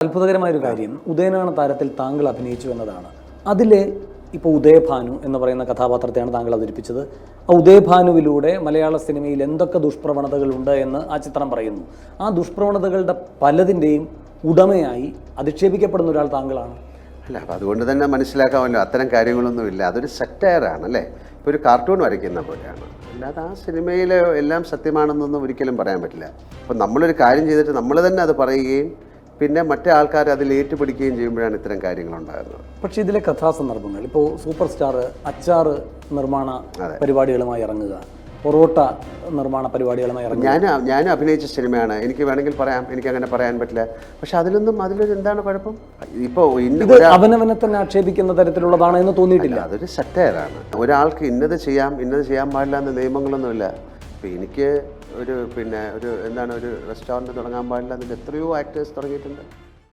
അത്ഭുതകരമായൊരു കാര്യം ഉദയനാണ് താരത്തിൽ താങ്കൾ അഭിനയിച്ചു എന്നതാണ്. അതിലെ ഇപ്പോൾ ഉദയഭാനു എന്ന് പറയുന്ന കഥാപാത്രത്തെയാണ് താങ്കൾ അവതരിപ്പിച്ചത്. ആ ഉദയഭാനുവിലൂടെ മലയാള സിനിമയിൽ എന്തൊക്കെ ദുഷ്പ്രവണതകളുണ്ട് എന്ന് ആ ചിത്രം പറയുന്നു. ആ ദുഷ്പ്രവണതകളുടെ പലതിൻ്റെയും ഉടമയായി അധിക്ഷേപിക്കപ്പെടുന്ന ഒരാൾ താങ്കളാണ്. അല്ല, അപ്പോൾ അതുകൊണ്ട് തന്നെ മനസ്സിലാക്കാമല്ലോ അത്തരം കാര്യങ്ങളൊന്നുമില്ല. അതൊരു സെറ്റയറാണ് അല്ലേ, ഇപ്പോൾ ഒരു കാർട്ടൂൺ വരയ്ക്കുന്ന പോലെയാണ്. അല്ലാതെ ആ സിനിമയിൽ എല്ലാം സത്യമാണെന്നൊന്നും ഒരിക്കലും പറയാൻ പറ്റില്ല. അപ്പോൾ നമ്മളൊരു കാര്യം ചെയ്തിട്ട് നമ്മൾ തന്നെ അത് പറയുകയും പിന്നെ മറ്റേ ആൾക്കാർ അതിൽ ഏറ്റുപിടിക്കുകയും ചെയ്യുമ്പോഴാണ് ഇത്തരം കാര്യങ്ങളുണ്ടാകുന്നത്. പക്ഷേ ഇതിലെ കഥാസന്ദർഭങ്ങൾ ഇപ്പോൾ സൂപ്പർ സ്റ്റാർ അച്ചാറ് നിർമ്മാണ പരിപാടികളുമായി ഇറങ്ങുക, പൊറോട്ട നിർമ്മാണ പരിപാടികളുമായി ഇറങ്ങുക. ഞാനും അഭിനയിച്ച സിനിമയാണ്, എനിക്ക് വേണമെങ്കിൽ പറയാം, എനിക്കങ്ങനെ പറയാൻ പറ്റില്ല. പക്ഷെ അതിലൊരു എന്താണ് കുഴപ്പം? ഇപ്പോൾ അവനവനെ തന്നെ ആക്ഷേപിക്കുന്ന തരത്തിലുള്ളതാണ് എന്ന് തോന്നിയിട്ടില്ല. അതൊരു സെറ്റയറാണ്. ഒരാൾക്ക് ഇന്നത് ചെയ്യാൻ പാടില്ല എന്ന നിയമങ്ങളൊന്നുമില്ല. ഇപ്പോൾ എനിക്ക് ഒരു റെസ്റ്റോറൻറ്റ് തുടങ്ങാൻ പാടില്ല, അതിൽ എത്രയോ ആക്ടേഴ്സ് തുടങ്ങിയിട്ടുണ്ട്.